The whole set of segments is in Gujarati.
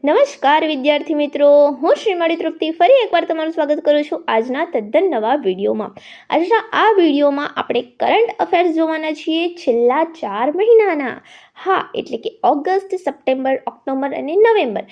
નમસ્કાર વિદ્યાર્થી મિત્રો, હું શ્રીમતી તૃપ્તિ ફરી એકવાર તમારું સ્વાગત કરું છું આજના તદ્દન નવા વિડીયોમાં. આજના આ વિડીયોમાં આપણે કરંટ અફેર્સ જોવાના છીએ છેલ્લા 4 મહિનાના. હા, એટલે કે ઓગસ્ટ, સપ્ટેમ્બર, ઓક્ટોબર અને નવેમ્બર.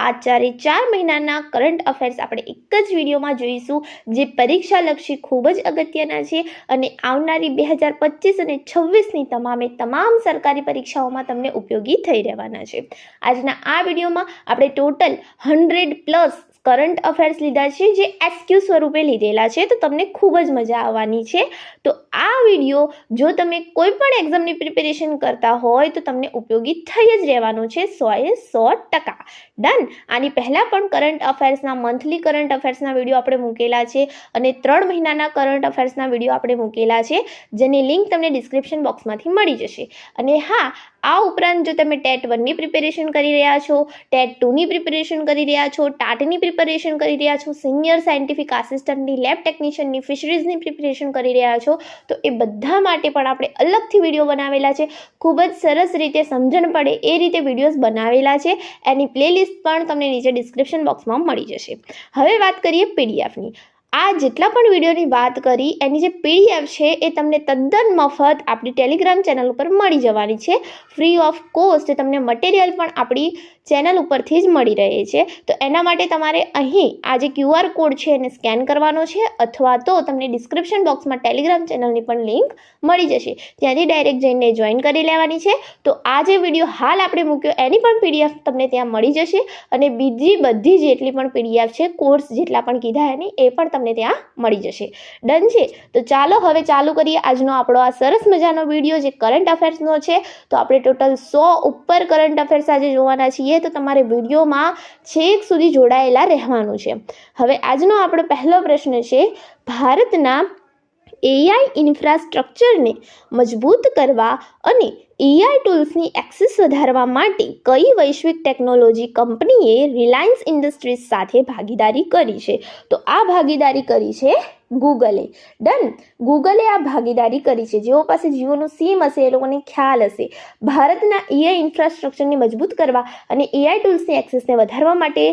આ 4 મહિનાના કરંટ અફેર્સ આપણે એક જ વિડીયોમાં જોઈશું, જે પરીક્ષાલક્ષી ખૂબ જ અગત્યના છે અને આવનારી 2025 અને 26ની તમામ સરકારી પરીક્ષાઓમાં તમને ઉપયોગી થઈ રહેવાના છે. આજના આ વિડીયોમાં આપણે ટોટલ 100+ કરંટ અફેર્સ લીધા છે, જે એસક્યુ સ્વરૂપે લીધેલા છે, તો તમને ખૂબ જ મજા આવવાની છે. તો આ વિડીયો જો તમે કોઈ પણ એક્ઝામની પ્રિપેરેશન કરતા હોય તો તમને ઉપયોગી થઈ જ રહેવાનું છે 100%. ડન. આની પહેલાં પણ કરંટ અફેર્સના મંથલી કરંટ અફેર્સના વિડીયો આપણે મૂકેલા છે અને 3 મહિનાના કરંટ અફેર્સના વિડીયો આપણે મૂકેલા છે, જેની લિંક તમને ડિસ્ક્રિપ્શન બોક્સમાંથી મળી જશે. અને હા, આ ઉપરાંત જો તમે ટેટ 1ની પ્રિપેરેશન કરી રહ્યા છો, ટેટ 2ની પ્રિપેરેશન કરી રહ્યા છો, ટાટની પ્રિપેરેશન કરી રહ્યા છો, સિનિયર સાયન્ટિફિક આસિસ્ટન્ટની, લેબ ટેકનિશિયનની, ફિશરીઝની પ્રિપેરેશન કરી રહ્યા છો, તો એ બધા માટે પણ આપણે અલગથી વિડીયો બનાવેલા છે. ખૂબ જ સરસ રીતે સમજણ પડે એ રીતે વિડીયોઝ બનાવેલા છે. એની પ્લેલિસ્ટ પણ તમને નીચે ડિસ્ક્રિપ્શન બોક્સમાં મળી જશે. હવે વાત કરીએ પીડીએફની. આ જેટલા પણ વિડીયોની વાત કરી એની જે પીડીએફ છે એ તમને તદ્દન મફત આપણી ટેલિગ્રામ ચેનલ ઉપર મળી જવાની છે. ફ્રી ઓફ કોસ્ટ તમને મટીરિયલ પણ આપણી ચેનલ ઉપરથી જ મળી રહે છે. તો એના માટે તમારે અહીં આ જે QR કોડ છે એને સ્કેન કરવાનો છે, અથવા તો તમને ડિસ્ક્રિપ્શન બોક્સમાં ટેલિગ્રામ ચેનલની પણ લિંક મળી જશે, ત્યાંથી ડાયરેક્ટ જઈને જોઈન કરી લેવાની છે. તો આ જે વિડીયો હાલ આપણે મૂક્યો એની પણ PDF તમને ત્યાં મળી જશે, અને બીજી બધી જેટલી પણ PDF છે, કોર્સ જેટલા પણ કીધા એની, એ પણ તમને ત્યાં મળી જશે. ડન છે. તો ચાલો હવે ચાલુ કરીએ આજનો આપણો આ સરસ મજાનો વિડીયો, જે કરંટ અફેર્સનો છે. તો આપણે ટોટલ 100 ઉપર કરંટ અફેર્સ આજે જોવાના છીએ, તો તમારે વિડીયોમાં છેક સુધી જોડાયેલા રહેવાનું છે. હવે આજનો આપણો પહેલો પ્રશ્ન છે, ભારતના AI ઇન્ફ્રાસ્ટ્રક્ચરને મજબૂત કરવા અને AI ટૂલ્સની એક્સેસ વધારવા માટે કઈ વૈશ્વિક ટેકનોલોજી કંપનીએ રિલાયન્સ ઇન્ડસ્ટ્રીઝ સાથે ભાગીદારી કરી છે? તો આ ભાગીદારી કરી છે ગૂગલે. ડન. ગૂગલે આ ભાગીદારી કરી છે. જેઓ પાસે જીઓનું સિમ હશે એ લોકોને ખ્યાલ હશે. ભારતના AI ઇન્ફ્રાસ્ટ્રક્ચરને મજબૂત કરવા અને AI ટૂલ્સની એક્સેસને વધારવા માટે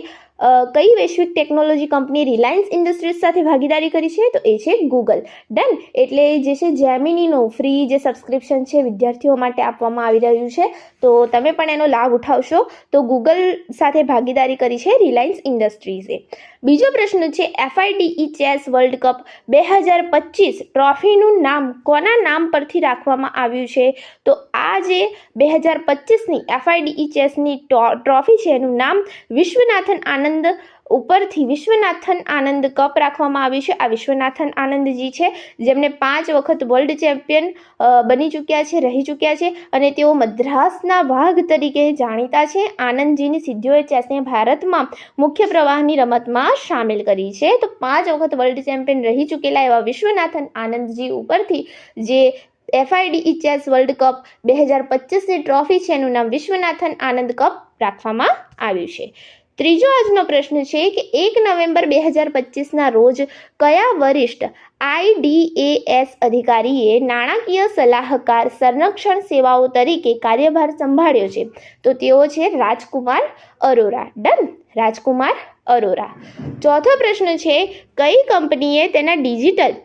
કઈ વૈશ્વિક ટેકનોલોજી કંપની રિલાયન્સ ઇન્ડસ્ટ્રીઝ સાથે ભાગીદારી કરી છે? તો એ છે ગૂગલ. ડન. એટલે જે છે જેમિનીનું ફ્રી જે સબસ્ક્રિપ્શન છે વિદ્યાર્થીઓ માટે આપવામાં આવી રહ્યું છે, તો તમે પણ એનો લાભ ઉઠાવશો. તો ગૂગલ સાથે ભાગીદારી કરી છે રિલાયન્સ ઇન્ડસ્ટ્રીઝે. બીજો પ્રશ્ન છે, FIDE ચેસ વર્લ્ડ કપ 2025 ટ્રોફીનું નામ કોના નામ પરથી રાખવામાં આવ્યું છે? તો આ જે 2025ની FIDE ચેસની ટ્રોફી છે એનું નામ વિશ્વનાથન આનંદ ઉપરથી વિશ્વનાથન આનંદ કપ રાખવામાં આવ્યું છે. આ વિશ્વનાથન આનંદજી છે, જેમને 5 વખત વર્લ્ડ ચેમ્પિયન બની ચૂક્યા છે, રહી ચૂક્યા છે, અને તેઓ મદ્રાસના વાઘ તરીકે જાણીતા છે. આનંદજીની સિદ્ધિઓએ ચેસને ભારતમાં મુખ્ય પ્રવાહની રમતમાં સામેલ કરી છે. તો 5 વખત વર્લ્ડ ચેમ્પિયન રહી ચૂકેલા એવા વિશ્વનાથન આનંદજી ઉપરથી જે FIDE ચેસ વર્લ્ડ કપ 2025ની ટ્રોફી છે એનું નામ વિશ્વનાથન આનંદ કપ રાખવામાં આવ્યું છે. ત્રીજો આજનો પ્રશ્ન છે કે 1 નવેમ્બર 2025ના રોજ કયા વરિષ્ઠ IDAS અધિકારીએ નાણાકીય સલાહકાર સંરક્ષણ સેવાઓ તરીકે કાર્યભાર સંભાળ્યો છે? તો તેઓ છે રાજકુમાર અરોરા. ડન. રાજકુમાર અરોરા. ચોથો પ્રશ્ન છે, કઈ કંપનીએ તેના ડિજિટલ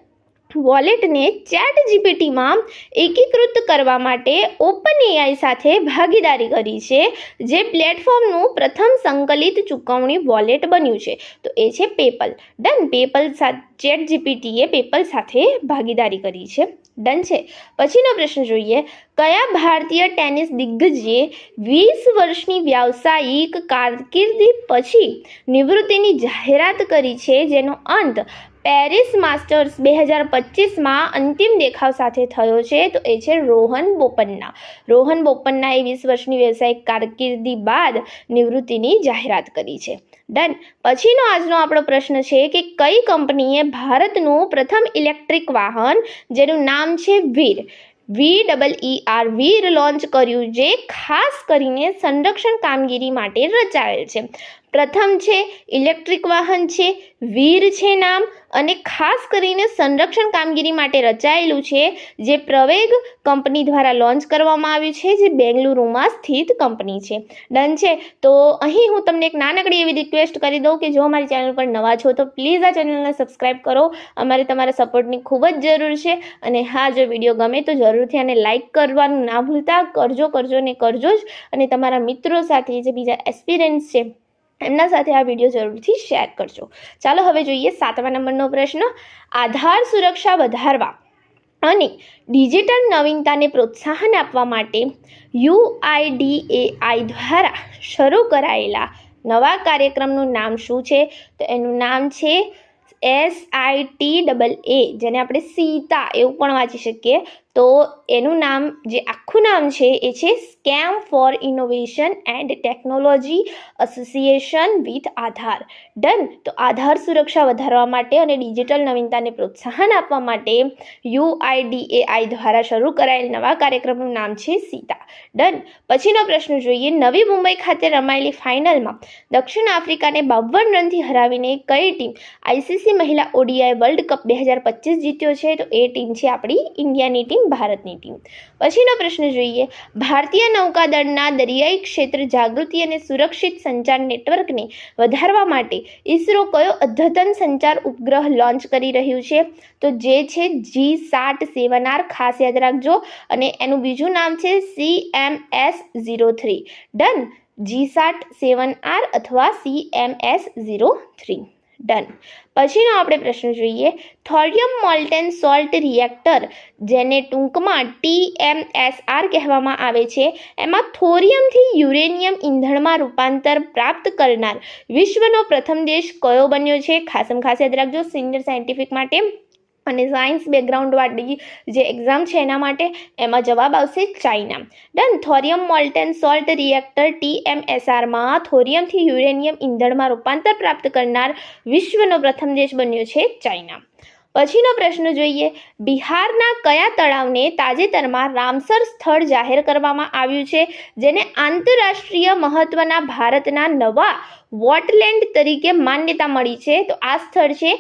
વોલેટને ChatGPTમાં એકીકૃત કરવા માટે OpenAI સાથે ભાગીદારી કરી છે, જે પ્લેટફોર્મનું પ્રથમ સંકલિત ચૂકવણી વોલેટ બન્યું છે? તો એ છે પેપલ. ડન. પેપલ ChatGPTએ પેપલ સાથે ભાગીદારી કરી છે. ડન છે. પછીનો પ્રશ્ન જોઈએ, કયા ભારતીય ટેનિસ દિગ્ગજે 20 વર્ષની વ્યાવસાયિક કારકિર્દી પછી નિવૃત્તિની જાહેરાત કરી છે, જેનો અંત પેરિસ માસ્ટર્સ 2025માં અંતિમ દેખાવ સાથે થયો છે? તો એ છે રોહન બોપન્ના. રોહન બોપન્નાએ 20 વર્ષની વ્યવસાયિક કારકિર્દી બાદ નિવૃત્તિની જાહેરાત કરી છે. ડન. પછીનો આજનો આપણો પ્રશ્ન છે કે કઈ કંપનીએ ભારતનું પ્રથમ ઇલેક્ટ્રિક વાહન, જેનું નામ છે વીર, VEER લોન્ચ કર્યું, જે ખાસ કરીને સંરક્ષણ કામગીરી માટે રચાયેલ છે? પ્રથમ છે ઇલેક્ટ્રિક વાહન છે, વીર છે નામ, અને ખાસ કરીને સંરક્ષણ કામગીરી માટે રચાયેલું છે, જે પ્રવેગ કંપની દ્વારા લોન્ચ કરવામાં આવ્યું છે, જે બેંગલુરુમાં સ્થિત કંપની છે. ડન છે. તો અહીં હું તમને એક નાનકડી એવી રિક્વેસ્ટ કરી દઉં કે જો અમારી ચેનલ પર નવા છો તો પ્લીઝ આ ચેનલને સબસ્ક્રાઈબ કરો. અમારે તમારા સપોર્ટની ખૂબ જ જરૂર છે. અને હા, જો વિડીયો ગમે તો જરૂરથી આને લાઇક કરવાનું ના ભૂલતા. કરજો ને કરજો જ. અને તમારા મિત્રો સાથે જે બીજા એસ્પિરન્ટ્સ છે એમના સાથે આ વિડીયો જરૂરથી શેર કરજો. ચાલો હવે જોઈએ 7મા નંબરનો પ્રશ્ન. આધાર સુરક્ષા વધારવા અને ડિજિટલ નવીનતાને પ્રોત્સાહન આપવા માટે UIDAI દ્વારા શરૂ કરાયેલા નવા કાર્યક્રમનું નામ શું છે? તો એનું નામ છે SITAA, જેને આપણે સીતા એવું પણ વાંચી શકીએ. તો એનું નામ, જે આખું નામ છે એ છે scheme for innovation and technology association with Aadhaar. Done. તો આધાર સુરક્ષા વધારવા માટે અને ડિજિટલ નવીનતાને પ્રોત્સાહન આપવા માટે UIDAI દ્વારા શરૂ કરાયેલ નવા કાર્યક્રમનું નામ છે સીતા. ડન. પછીનો પ્રશ્ન જોઈએ. નવી મુંબઈ ખાતે રમાયેલી ફાઇનલમાં દક્ષિણ આફ્રિકાને 52 રનથી હરાવીને કઈ ટીમ ICC મહિલા ODI વર્લ્ડ કપ 2025 જીત્યો છે? તો એ ટીમ છે આપણી ઇન્ડિયાની ટીમ, ભારતની ટીમ. પછીનો પ્રશ્ન જોઈએ. ભારતીય નૌકાદળના દરિયાઈ ક્ષેત્ર જાગૃતિ અને સુરક્ષિત સંચાર નેટવર્કને વધારવા માટે ઇસરો કયો અદ્યતન સંચાર ઉપગ્રહ લોન્ચ કરી રહ્યું છે? તો જે છે GSAT-7R. ખાસ યાદ રાખજો. અને એનું બીજું નામ છે CMS-03. ડન. GSAT-7R અથવા CMS-03. ડન. પછીનો આપણે પ્રશ્ન જોઈએ. થોરિયમ મોલ્ટેન સોલ્ટ રિએક્ટર, જેને ટૂંકમાં TMSR કહેવામાં આવે છે, એમાં થોરિયમથી યુરેનિયમ ઈંધણમાં રૂપાંતર પ્રાપ્ત કરનાર વિશ્વનો પ્રથમ દેશ કયો બન્યો છે? ખાસ યાદ રાખજો સિનિયર સાયન્ટિફિક માટે અને સાયન્સ બેકગ્રાઉન્ડવાળી જે એક્ઝામ છે એના માટે. એમાં જવાબ આવશે China. Done. Thorium molten salt reactor TMSRમાં થોરિયમથી યુરેનિયમ ઈંધણમાં રૂપાંતર પ્રાપ્ત કરનાર વિશ્વનો પ્રથમ દેશ બન્યો છે ચાઇના. પછીનો પ્રશ્ન જોઈએ. બિહારના કયા તળાવને તાજેતરમાં રામસર સ્થળ જાહેર કરવામાં આવ્યું છે, જેને આંતરરાષ્ટ્રીય મહત્વના ભારતના નવા વોટલેન્ડ તરીકે માન્યતા મળી છે? તો આ સ્થળ છે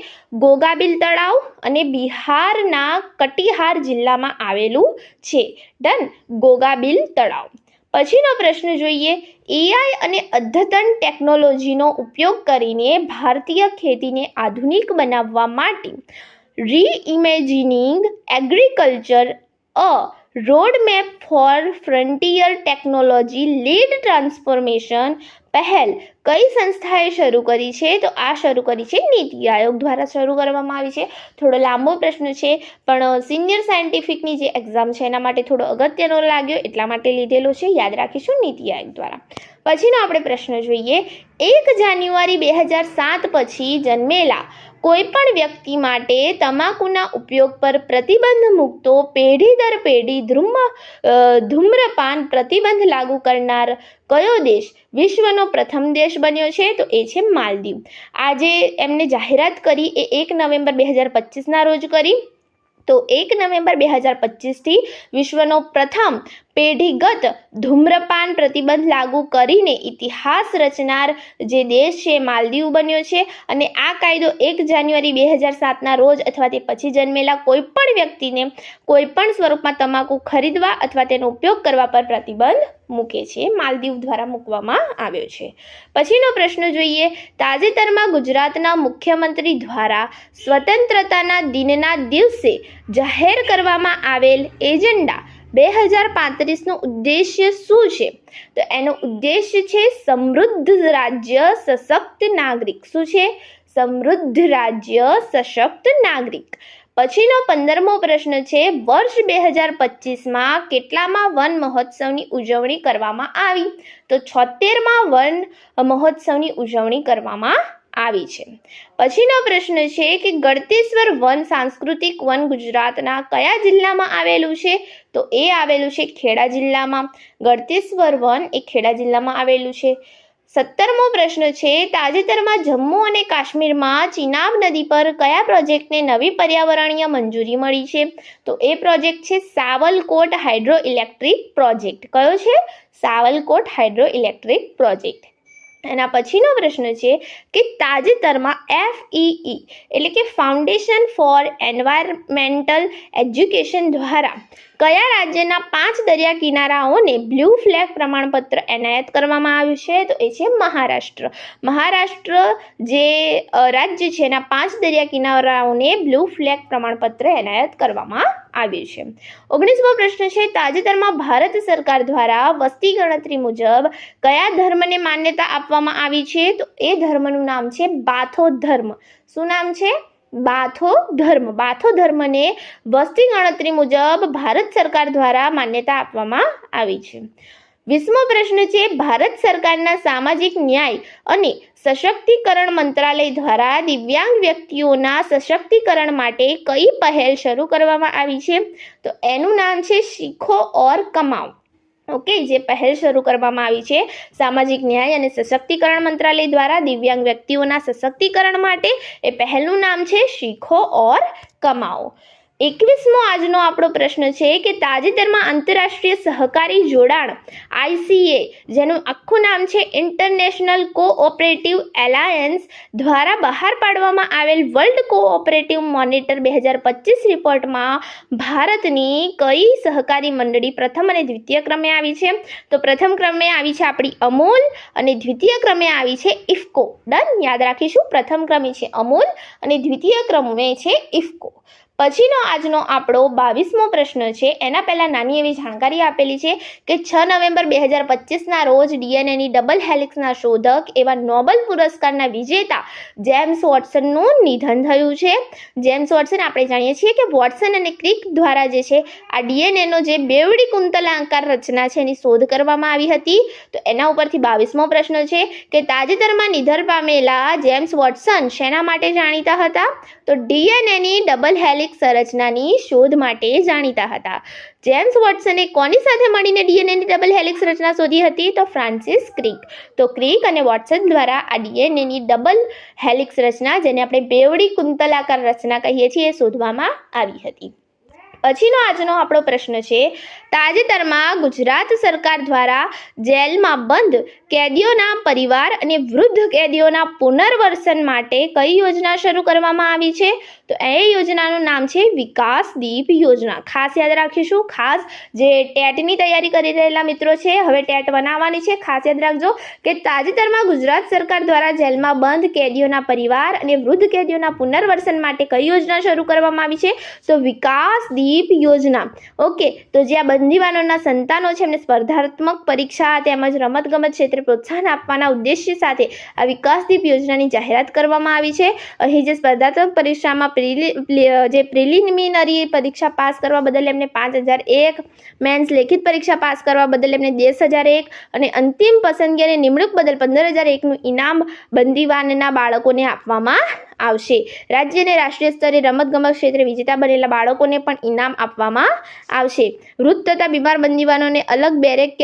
ગોગાબિલ તળાવ અને બિહારના કટિહાર જિલ્લામાં આવેલું છે. ડન. ગોગાબિલ તળાવ. પછીનો પ્રશ્ન જોઈએ. AI અને અદ્યતન ટેકનોલોજીનો ઉપયોગ કરીને ભારતીય ખેતીને આધુનિક બનાવવા માટે reimagining agriculture a roadmap for frontier technology lead transformation પહેલ કઈ સંસ્થાએ શરૂ કરી છે? તો આ શરૂ કરી છે નીતિ આયોગ દ્વારા શરૂ કરવામાં આવી છે. થોડો લાંબો પ્રશ્ન છે, પણ સિનિયર સાયન્ટિફિકની જે એક્ઝામ છે એના માટે થોડો અગત્યનો લાગ્યો એટલા માટે લીધેલો છે. યાદ રાખીશું, નીતિ આયોગ દ્વારા. પછીનો આપણે પ્રશ્ન જોઈએ. 1 જાન્યુઆરી 2007 પછી જન્મેલા કોઈપણ વ્યક્તિ માટે તમાકુના ઉપયોગ પર પ્રતિબંધ મૂકતો પેઢી દર પેઢી ધૂમ્રપાન પ્રતિબંધ લાગુ કરનાર કયો દેશ વિશ્વનો પ્રથમ દેશ બન્યો છે? તો એ છે માલદીવ. આજે એમને જાહેરાત કરી એ 1 નવેમ્બર 2025ના રોજ કરી. તો 1 નવેમ્બર 2025થી વિશ્વનો પ્રથમ પેઢીગત ધૂમ્રપાન પ્રતિબંધ લાગુ કરીને ઇતિહાસ રચનાર જે દેશ છે માલદીવ બન્યો છે. અને આ કાયદો 1 જાન્યુઆરી 2007ના રોજ અથવા તે પછી જન્મેલા કોઈપણ વ્યક્તિને કોઈપણ સ્વરૂપમાં તમાકુ ખરીદવા અથવા તેનો ઉપયોગ કરવા પર પ્રતિબંધ મૂકે છે. માલદીવ દ્વારા મૂકવામાં આવ્યો છે. પછીનો પ્રશ્ન જોઈએ. તાજેતરમાં ગુજરાતના મુખ્યમંત્રી દ્વારા સ્વતંત્રતાના દિનના દિવસે જાહેર કરવામાં આવેલ એજન્ડા 2035નું ઉદ્દેશ્ય શું છે? તો એનો ઉદ્દેશ્ય છે સમૃદ્ધ રાજ્ય સશક્ત નાગરિક. શું છે? સમૃદ્ધ રાજ્ય સશક્ત નાગરિક. પછીનો 15મો પ્રશ્ન છે. વર્ષ 2025માં કેટલામાં વન મહોત્સવની ઉજવણી કરવામાં આવી? તો 76માં વન મહોત્સવની ઉજવણી કરવામાં આવી છે. પછીનો પ્રશ્ન છે કે ગળતેશ્વર વન સાંસ્કૃતિક વન ગુજરાતના કયા જિલ્લામાં આવેલું છે? તો એ આવેલું છે ખેડા જિલ્લામાં. ગળતેશ્વર વન એ ખેડા જિલ્લામાં આવેલું છે. 17મો પ્રશ્ન છે. તાજેતરમાં જમ્મુ અને કાશ્મીરમાં ચિનાબ નદી પર કયા પ્રોજેક્ટને નવી પર્યાવરણીય મંજૂરી મળી છે? તો એ પ્રોજેક્ટ છે સાવલકોટ હાઇડ્રો ઇલેક્ટ્રિક પ્રોજેક્ટ. કયો છે? સાવલકોટ હાઇડ્રો ઇલેક્ટ્રિક પ્રોજેક્ટ. એના પછીનો પ્રશ્ન છે કે તાજેતરમાં FEE એટલે કે ફાઉન્ડેશન ફોર એન્વાયરમેન્ટલ એજ્યુકેશન દ્વારા કયા રાજ્યના 5 દરિયા કિનારાઓને બ્લુ ફ્લેગ પ્રમાણપત્ર એનાયત કરવામાં આવ્યું છે? તો એ છે મહારાષ્ટ્ર. મહારાષ્ટ્ર જે રાજ્ય છે એના 5 દરિયા કિનારાઓને બ્લુ ફ્લેગ પ્રમાણપત્ર એનાયત કરવામાં આવ્યું છે. 19મો પ્રશ્ન છે તાજેતરમાં ભારત સરકાર દ્વારા વસ્તી ગણતરી મુજબ કયા ધર્મને માન્યતા આપવામાં આવી છે? તો એ ધર્મનું નામ છે બાથો ધર્મ. શું નામ છે? બાથો ધર્મ. બાથો ધર્મને વસ્તી ગણતરી મુજબ ભારત સરકાર દ્વારા માન્યતા આપવામાં આવી છે. 20મો પ્રશ્ન છે ભારત સરકારના સામાજિક ન્યાય અને સશક્તિકરણ મંત્રાલય દ્વારા દિવ્યાંગ વ્યક્તિઓના સશક્તિકરણ માટે કઈ પહેલ શરૂ કરવામાં આવી છે? તો એનું નામ છે શીખો ઓર કમાઓ. ઓકે, જે પહેલ શરૂ કરવામાં આવી છે સામાજિક ન્યાય અને સશક્તિકરણ મંત્રાલય દ્વારા દિવ્યાંગ વ્યક્તિઓના સશક્તિકરણ માટે, એ પહેલનું નામ છે શીખો ઓર કમાઓ. 21મો આજનો આપણો પ્રશ્ન છે કે તાજેતરમાં આંતરરાષ્ટ્રીય સહકારી જોડાણ ICA, જેનું આખું નામ છે ઇન્ટરનેશનલ કોઓપરેટિવ એલાયન્સ, દ્વારા બહાર પાડવામાં આવેલ વર્લ્ડ કોઓપરેટિવ મોનિટર 2025 રિપોર્ટમાં ભારતની કઈ સહકારી મંડળી પ્રથમ અને દ્વિતીય ક્રમે આવી છે? તો પ્રથમ ક્રમે આવી છે આપણી અમૂલ અને દ્વિતીય ક્રમે આવી છે ઇફકો. ડન, યાદ રાખીશું. પ્રથમ ક્રમે છે અમૂલ અને દ્વિતીય ક્રમે છે ઇફકો. પછીનો આજનો આપણો 22મો પ્રશ્ન છે. એના પહેલાં નાની એવી જાણકારી આપેલી છે કે 6 નવેમ્બર 2025ના રોજ DNAની ડબલ હેલિક્સના શોધક એવા નોબેલ પુરસ્કારના વિજેતા જેમ્સ વોટસનનું નિધન થયું છે. જેમ્સ વોટસન, આપણે જાણીએ છીએ કે વોટસન અને ક્રિક દ્વારા જે છે આ DNAનો જે બેવડી કુંતલાકાર રચના છે એની શોધ કરવામાં આવી હતી. તો એના ઉપરથી 22મો પ્રશ્ન છે કે તાજેતરમાં નિધન પામેલા જેમ્સ વોટસન શેના માટે જાણીતા હતા? તો DNAની ડબલ હેલિક્સ સંરચનાની શોધ માટે જાણીતા હતા. જેમ્સ વોટસને કોની સાથે મળીને DNAની ડબલ હેલિક્સ રચના શોધી હતી? તો ફ્રાન્સિસ ક્રિક. તો ક્રિક અને વોટસન દ્વારા આ DNAની ડબલ હેલિક્સ રચના, જેને આપણે બેવડી કુંતલાકાર રચના કહીએ છીએ, એ શોધવામાં આવી હતી. પછીનો આજનો આપણો પ્રશ્ન છે તાજેતરમાં ગુજરાત સરકાર દ્વારા જેલમાં બંધ કેદીઓના પરિવાર અને વૃદ્ધ કેદીઓના પુનર્વસન માટે કઈ યોજના શરૂ કરવામાં આવી છે? તો એ યોજનાનું નામ છે વિકાસ દીપ યોજના. ખાસ યાદ રાખીશું. ખાસ જે ટેટની તૈયારી કરી રહેલા મિત્રો છે, હવે ટેટ બનાવવાની છે, ખાસ યાદ રાખજો કે તાજેતરમાં ગુજરાત સરકાર દ્વારા જેલમાં બંધ કેદીઓના પરિવાર અને વૃદ્ધ કેદીઓના પુનર્વસન માટે કઈ યોજના શરૂ કરવામાં આવી છે? તો વિકાસ દીપ યોજના. ઓકે, તો જે આ બંદીવાનોના સંતાનો છે એમને સ્પર્ધાત્મક પરીક્ષા તેમજ રમતગમત ક્ષેત્રે પ્રોત્સાહન આપવાના ઉદ્દેશ્ય સાથે આ વિકાસ દીપ યોજનાની જાહેરાત કરવામાં આવી છે. અહીં જે સ્પર્ધાત્મક પરીક્ષામાં જે પ્રિલિમિનરી પરીક્ષા પાસ કરવા બદલ એમને 5001, મેન્સ લેખિત પરીક્ષા પાસ કરવા બદલ એમને 10001 અને અંતિમ પસંદગી અને નિમણૂક બદલ 15001નું ઇનામ બંદીવાનના બાળકોને આપવામાં આવશે. રાજ્ય અને રાષ્ટ્રીય સ્તરે રમતગમત ક્ષેત્રે વિજેતા બનેલા બાળકોને પણ ઇનામ આપવામાં આવશે. વૃદ્ધ તથા બીમાર બંદીવાનોને અલગ બેરેક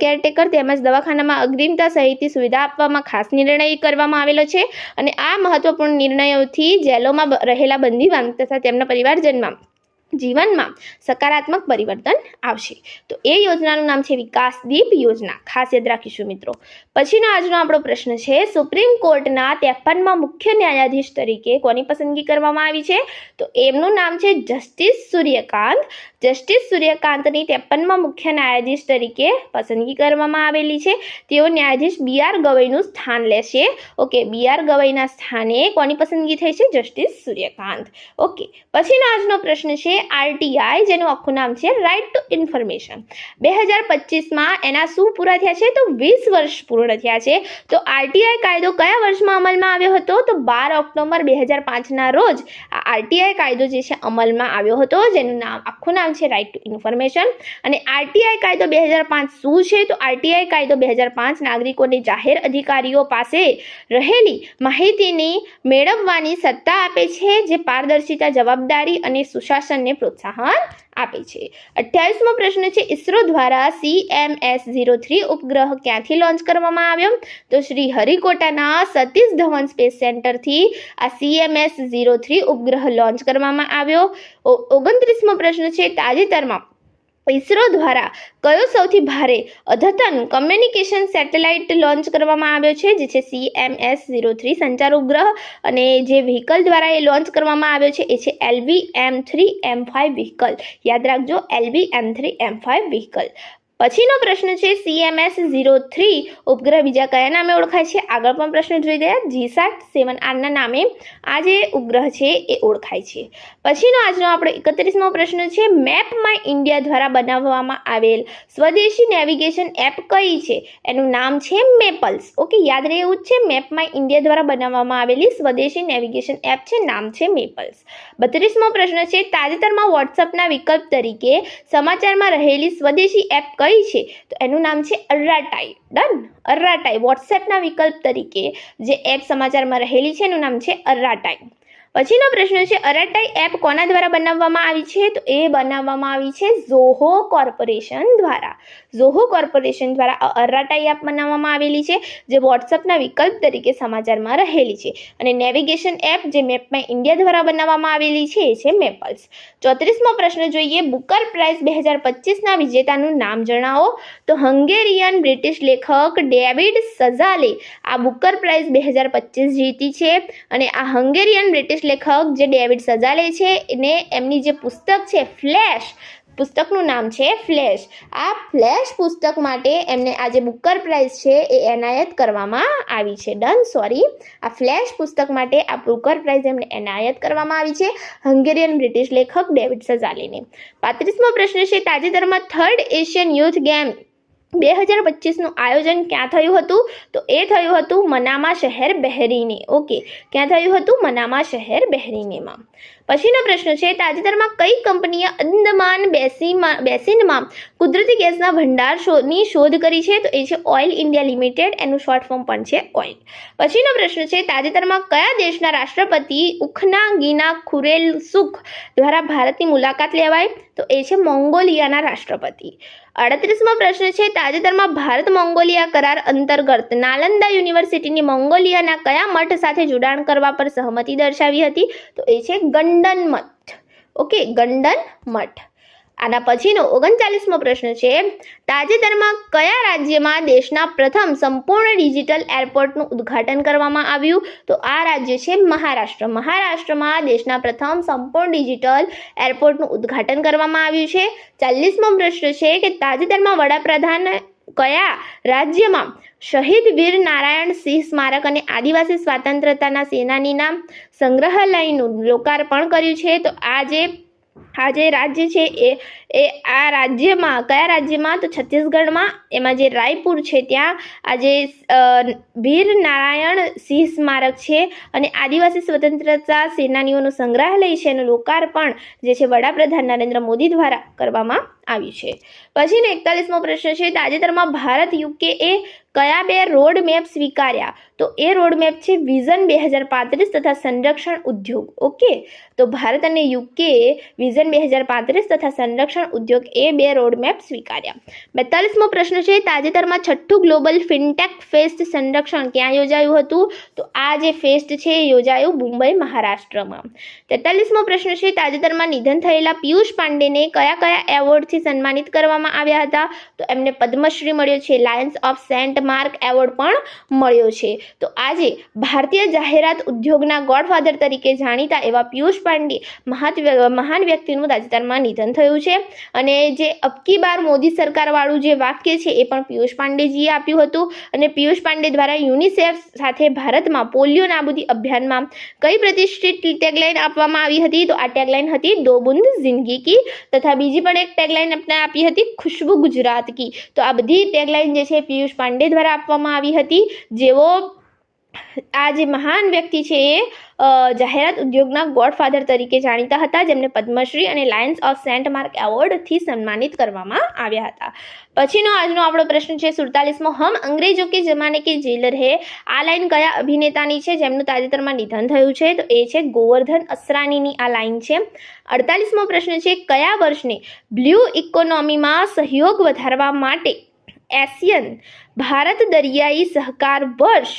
કેરટેકર તેમજ દવાખાનામાં અગ્રિમતા સહિતની સુવિધા આપવામાં ખાસ નિર્ણય કરવામાં આવેલો છે. અને આ મહત્વપૂર્ણ નિર્ણયોથી જેલોમાં રહેલા બંદીવાન તથા તેમના પરિવારજનમાં જીવનમાં સકારાત્મક પરિવર્તન આવશે. તો એ યોજનાનું નામ છે વિકાસ દીપ યોજના. ખાસ યાદ રાખીશું મિત્રો. પછીનો આજનો આપણો પ્રશ્ન છે સુપ્રીમ કોર્ટના 53માં મુખ્ય ન્યાયાધીશ તરીકે કોની પસંદગી કરવામાં આવી છે? તો એમનું નામ છે જસ્ટિસ સૂર્યકાંત. જસ્ટિસ સૂર્યકાંતની 53માં મુખ્ય ન્યાયાધીશ તરીકે પસંદગી કરવામાં આવેલી છે. તેઓ ન્યાયાધીશ BR ગવઈનું સ્થાન લેશે. ઓકે, BR ગવઈના સ્થાને કોની પસંદગી થઈ છે? જસ્ટિસ સૂર્યકાંત. ઓકે, પછીનો આજનો પ્રશ્ન છે RTI, જેનું આખું નામ છે રાઇટ ટુ ઇન્ફોર્મેશન. 2025માં એના શું પૂરા થયા છે? તો 20 વર્ષ પૂર્ણ થયા છે. તો RTI કાયદો કયા વર્ષમાં અમલમાં આવ્યો હતો? તો 12 ઓક્ટોબર 2005ના રોજ આ RTI કાયદો જે છે અમલમાં આવ્યો હતો, જેનું આખું નામ છે રાઇટ ટુ ઇન્ફોર્મેશન. અને RTI કાયદો 2005 શું છે? તો RTI કાયદો 2005 નાગરિકોને જાહેર અધિકારીઓ પાસે રહેલી માહિતીની મેળવવાની સત્તા આપે છે, જે પારદર્શિતા, જવાબદારી અને સુશાસનને પ્રોત્સાહન આપે છે. 28મો પ્રશ્ન છે ઇસરો દ્વારા CMS-03 ઉપગ્રહ ક્યાંથી લોન્ચ કરવામાં આવ્યો? તો શ્રી હરિકોટાના સતીશ ધવન સ્પેસ સેન્ટરથી આ CMS-03 ઉપગ્રહ લોન્ચ કરવામાં આવ્યો. 29મો પ્રશ્ન છે તાજેતરમાં ઇસરો દ્વારા કયો સૌથી ભારે અદ્યતન કમ્યુનિકેશન સેટેલાઇટ લોન્ચ કરવામાં આવ્યો છે, જે છે CMS-03 સંચાર ઉપગ્રહ, અને જે વ્હીકલ દ્વારા એ લોન્ચ કરવામાં આવ્યો છે એ છે LV-M3M5 વ્હીકલ. યાદ રાખજો, LV-M3M5 વ્હીકલ. પછીનો પ્રશ્ન છે CMS-03 ઉપગ્રહ બીજા કયા નામે ઓળખાય છે? આગળ પણ પ્રશ્ન જોઈ ગયા. GSAT-7R ના નામે આ જે ઉપગ્રહ છે એ ઓળખાય છે. પછીનો આજનો આપણો 31મો પ્રશ્ન છે મેપ માય ઇન્ડિયા દ્વારા બનાવવામાં આવેલ સ્વદેશી નેવિગેશન એપ કઈ છે? એનું નામ છે મેપલ્સ. ઓકે, યાદ રહે એવું જ છે. મેપ માય ઇન્ડિયા દ્વારા બનાવવામાં આવેલી સ્વદેશી નેવિગેશન એપ છે, નામ છે મેપલ્સ. 32મો પ્રશ્ન છે તાજેતરમાં વોટ્સઅપના વિકલ્પ તરીકે સમાચારમાં રહેલી સ્વદેશી એપ કઈ છે? તો એનું નામ છે અર્રાટાઈ. ડન. અર્રાટાઈ વોટ્સએપના વિકલ્પ તરીકે જે એપ સમાચારમાં રહેલી છે એનું નામ છે અર્રાટાઈ. પછીનો પ્રશ્ન છે અર્રાટાઈ એપ કોના દ્વારા બનાવવામાં આવી છે? તો એ બનાવવામાં આવી છે ઝોહો કોર્પોરેશન દ્વારા. ઝોહો કોર્પોરેશન દ્વારા અર્રાટાઈ એપ બનાવવામાં આવેલી છે, જે વોટ્સઅપના વિકલ્પ તરીકે સમાચારમાં રહેલી છે. અને નેવિગેશન એપ જે મેપ માય ઇન્ડિયા દ્વારા બનાવવામાં આવેલી છે એ છે મેપલ્સ. 34મો પ્રશ્ન જોઈએ બુકર પ્રાઇઝ 2025ના વિજેતાનું નામ જણાવો. તો હંગેરિયન બ્રિટિશ લેખક ડેવિડ સઝાલે આ બુકર પ્રાઇઝ 2025 જીતી છે. અને આ હંગેરિયન બ્રિટિશ લેખક જે ડેવિડ સઝાલે છે એને એમની જે પુસ્તક છે ફ્લેશ, પુસ્તકનું નામ છે ફ્લેશ. આ ફ્લેશ પુસ્તક માટે એમને આ જે બુકર પ્રાઇઝ છે એ એનાયત કરવામાં આવી છે. ડન. સોરી, આ ફ્લેશ પુસ્તક માટે આ બુકર પ્રાઇઝ એમને એનાયત કરવામાં આવી છે હંગેરિયન બ્રિટિશ લેખક ડેવિડ સઝાલેને. 35મો પ્રશ્ન છે તાજેતરમાં 3rd એશિયન યુથ ગેમ 2025નું આયોજન ક્યાં થયું હતું? તો એ થયું હતું મનામા શહેર બહેરીને. ઓકે, ક્યાં થયું હતું? મનામા શહેર બહેરીનેમાં. પછીનો પ્રશ્ન છે તાજેતરમાં કઈ કંપનીએ અંદમાન બેસિનમાં કુદરતી ગેસના ભંડારની શોધ કરી છે? તો એ છે ઓઇલ ઇન્ડિયા લિમિટેડ. એનું શોર્ટ ફોર્મ પણ છે ઓઇલ. પછીનો પ્રશ્ન છે તાજેતરમાં કયા દેશના રાષ્ટ્રપતિ ઉખનાગીના ખુરેલસુખ દ્વારા ભારતની મુલાકાત લેવાય? તો એ છે મોંગોલિયાના રાષ્ટ્રપતિ. 38મો પ્રશ્ન છે તાજેતરમાં ભારત મોંગોલિયા કરાર અંતર્ગત નાલંદા યુનિવર્સિટીની મોંગોલિયાના કયા મઠ સાથે જોડાણ કરવા પર સહમતિ દર્શાવી હતી? તો એ છે ગંડન મઠ. ઓકે, ગંડન મઠ. આના પછીનો 39મો પ્રશ્ન છે તાજેતરમાં કયા રાજ્યમાં દેશના પ્રથમ સંપૂર્ણ ડિજિટલ એરપોર્ટનું ઉદ્ઘાટન કરવામાં આવ્યું? તો આ રાજ્ય છે મહારાષ્ટ્ર. મહારાષ્ટ્રમાં દેશના પ્રથમ સંપૂર્ણ ડિજિટલ એરપોર્ટનું ઉદ્ઘાટન કરવામાં આવ્યું છે. 40મો પ્રશ્ન છે કે તાજેતરમાં વડાપ્રધાન કયા રાજ્યમાં શહીદ વીર નારાયણ સિંહ સ્મારક અને આદિવાસી સ્વાતંત્ર્યતાના સેનાનીના સંગ્રહાલયનું લોકાર્પણ કર્યું છે? તો આ જે રાજ્ય છે એ આ રાજ્યમાં કયા રાજ્યમાં? તો છત્તીસગઢમાં. એમાં જે રાયપુર છે ત્યાં આ જે વીર નારાયણ સિંહ સ્મારક છે અને આદિવાસી સ્વતંત્રતા સેનાનીઓનું સંગ્રહાલય છે એનું લોકાર્પણ જે છે વડાપ્રધાન નરેન્દ્ર મોદી દ્વારા કરવામાં આવ્યું છે. પછીનો 41મો પ્રશ્ન છે તાજેતરમાં ભારત યુકેએ કયા 2 રોડ મેપ સ્વીકાર્યા? તો એ રોડ મેપ છે વિઝન 2035 તથા સંરક્ષણ ઉદ્યોગ. ઓકે, તો ભારત અને યુકે વિઝન 2035 તથા સંરક્ષણ ઉદ્યોગ એ 2 રોડ મેપ સ્વીકાર્યા. 42મો પ્રશ્ન છે તાજેતરમાં 6ઠ્ઠું ગ્લોબલ ફિનટેક ફેસ્ટ સંરક્ષણ ક્યાં યોજાયું હતું? તો આ જે ફેસ્ટ છે એ યોજાયું મુંબઈ, મહારાષ્ટ્રમાં. 43મો પ્રશ્ન છે તાજેતરમાં નિધન થયેલા પિયુષ પાંડેને કયા એવોર્ડથી સન્માનિત કરવામાં આવ્યા હતા? તો એમને પદ્મશ્રી મળ્યો છે, Lions of Saint Mark award પણ મળ્યો છે. તો આજે ભારતીય જાહેરાત ઉદ્યોગના ગોડફાધર તરીકે જાણીતા એવા પિયુષ પાંડે મહાન વ્યક્તિનું તાજેતરમાં નિધન થયું છે. અને જે અબકી બાર મોદી સરકારવાળું જે વાક્ય છે એ પણ પિયુષ પાંડેજીએ આપ્યું હતું. અને પિયુષ પાંડે દ્વારા યુનિસેફ સાથે ભારતમાં પોલિયો નાબૂદી અભિયાનમાં કઈ પ્રતિષ્ઠિત ટેગલાઇન આપવામાં આવી હતી? તો આ ટેગલાઇન હતી દો બુંદ જિંદગી કી. તથા બીજી પણ એક ટેગલાઇન આપી હતી ખુશ્બુ ગુજરાત કી. તો આ બધી ટેગલાઇન જે છે પિયુષ પાંડે દ્વારા આપવામાં આવી હતી, જેઓ આ જે મહાન વ્યક્તિ છે એ જાહેરાત ઉદ્યોગના ગોડફાધર તરીકે જાણીતા હતા, જેમને પદ્મશ્રી અને લાયન્સ ઓફ સેન્ટ માર્ક એવોર્ડથી સન્માનિત કરવામાં આવ્યા હતા. પછીનો આજનો આપણો પ્રશ્ન છે 47મો હમ અંગ્રેજો કે જમાને કે જેલર હે. આ લાઈન કયા અભિનેતાની છે જેમનું તાજેતરમાં નિધન થયું છે? તો એ છે ગોવર્ધન અસરાનીની આ લાઈન છે. 48મો પ્રશ્ન છે કયા વર્ષને બ્લુ ઇકોનોમીમાં સહયોગ વધારવા માટે એશિયન ભારત દરિયાઈ સહકાર વર્ષ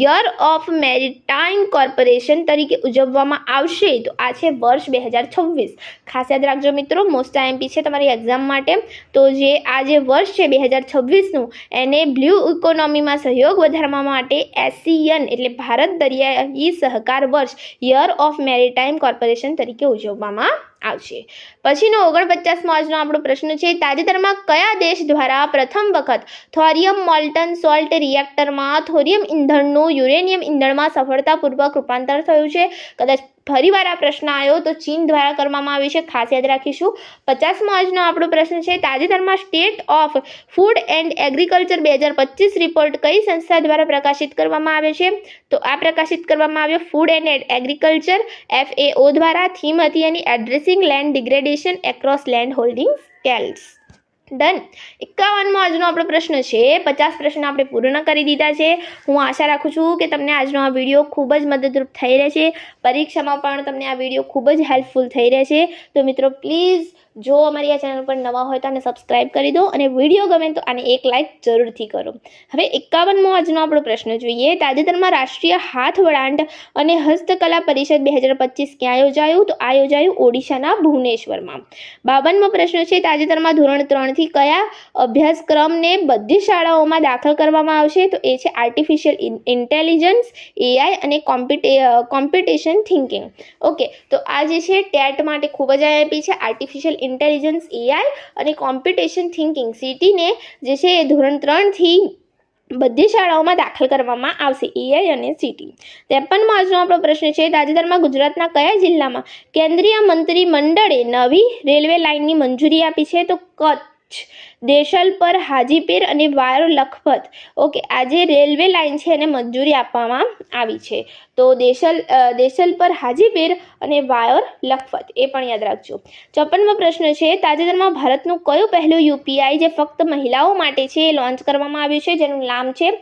યર ઓફ મેરીટાઈમ કોર્પોરેશન તરીકે ઉજવવામાં આવશે? તો આ છે વર્ષ 2026. ખાસ યાદ રાખજો મિત્રો, મોસ્ટ આઈએમપી છે તમારી એક્ઝામ માટે. તો આ જે વર્ષ છે 2026નું, એને બ્લુ ઇકોનોમીમાં સહયોગ વધારવા માટે એશિયન એટલે ભારત દરિયાઈ સહકાર વર્ષ યર ઓફ મેરીટાઈમ કોર્પોરેશન તરીકે ઉજવવામાં આવશે. પછીનો 49મો આજનો આપણો પ્રશ્ન છે, તાજેતરમાં કયા દેશ દ્વારા પ્રથમ વખત થોરિયમ મોલ્ટન સોલ્ટ રિએક્ટરમાં થોરિયમ ઇંધણનું યુરેનિયમ ઇંધણમાં સફળતાપૂર્વક રૂપાંતર થયું છે? કદાચ ફરીવાર આ પ્રશ્ન આવ્યો તો ચીન દ્વારા કરવામાં આવ્યું છે, ખાસ યાદ રાખીશું. 50મો આજનો આપણો પ્રશ્ન છે, તાજેતરમાં state of food and agriculture 2025 report કઈ સંસ્થા દ્વારા પ્રકાશિત કરવામાં આવ્યો છે? તો આ પ્રકાશિત કરવામાં આવ્યો ફૂડ એન્ડ એગ્રીકલ્ચર FAO દ્વારા. થીમ હતી એની addressing land degradation across land holding scales. Done. 51મો આજનો આપણો પ્રશ્ન છે. 50 પ્રશ્ન આપણે પૂર્ણ કરી દીધા છે. હું આશા રાખું છું કે તમને આજનો આ વિડીયો ખૂબ જ મદદરૂપ થઈ રહેશે. પરીક્ષામાં પણ તમને આ વિડીયો ખૂબ જ હેલ્પફુલ થઈ રહેશે. તો મિત્રો પ્લીઝ જો અમારી આ ચેનલ પર નવા હોય તો આને સબસ્ક્રાઇબ કરી દો અને વિડીયો ગમે તો આને એક લાઇક જરૂરથી કરો. હવે 51મો આજનો આપણો પ્રશ્ન જોઈએ. તાજેતરમાં રાષ્ટ્રીય હાથ વણાટ અને હસ્તકલા પરિષદ 2025 ક્યાં યોજાયું? તો આ યોજાયું ઓડિશાના ભુવનેશ્વરમાં. 52મો પ્રશ્ન છે, તાજેતરમાં ધોરણ 3 થી કયા અભ્યાસક્રમને બધી શાળાઓમાં દાખલ કરવામાં આવશે? તો એ છે આર્ટિફિશિયલ ઇન્ટેલિજન્સ, AI અને કોમ્પ્યુટેશન થિંકિંગ. ઓકે, તો આ જે છે ટેટ માટે ખૂબ જ આઈએમપી છે. આર્ટિફિશિયલ ઇન્ટેલિજન્સ, AI અને કોમ્પ્યુટેશન થિંકિંગ CT ને જે છે એ ધોરણ 3 થી બધી શાળાઓમાં દાખલ કરવામાં આવશે, AI અને CT. 53મો આજનો આપણો પ્રશ્ન છે, તાજેતરમાં ગુજરાતના કયા જિલ્લામાં કેન્દ્રીય મંત્રી મંડળે નવી રેલવે લાઇનની મંજૂરી આપી છે? તો કચ્છ, દેશલપર, હાજીપીર અને વાયોર લખપત. ઓકે, આ જે રેલવે લાઇન છે એને મંજૂરી આપવામાં આવી છે. તો દેશલપર, હાજીપીર અને વાયોર લખપત, એ પણ યાદ રાખજો. 54મો પ્રશ્ન છે, તાજેતરમાં ભારતનું કયું પહેલું UPI જે ફક્ત મહિલાઓ માટે છે એ લોન્ચ કરવામાં આવ્યું છે, જેનું નામ છે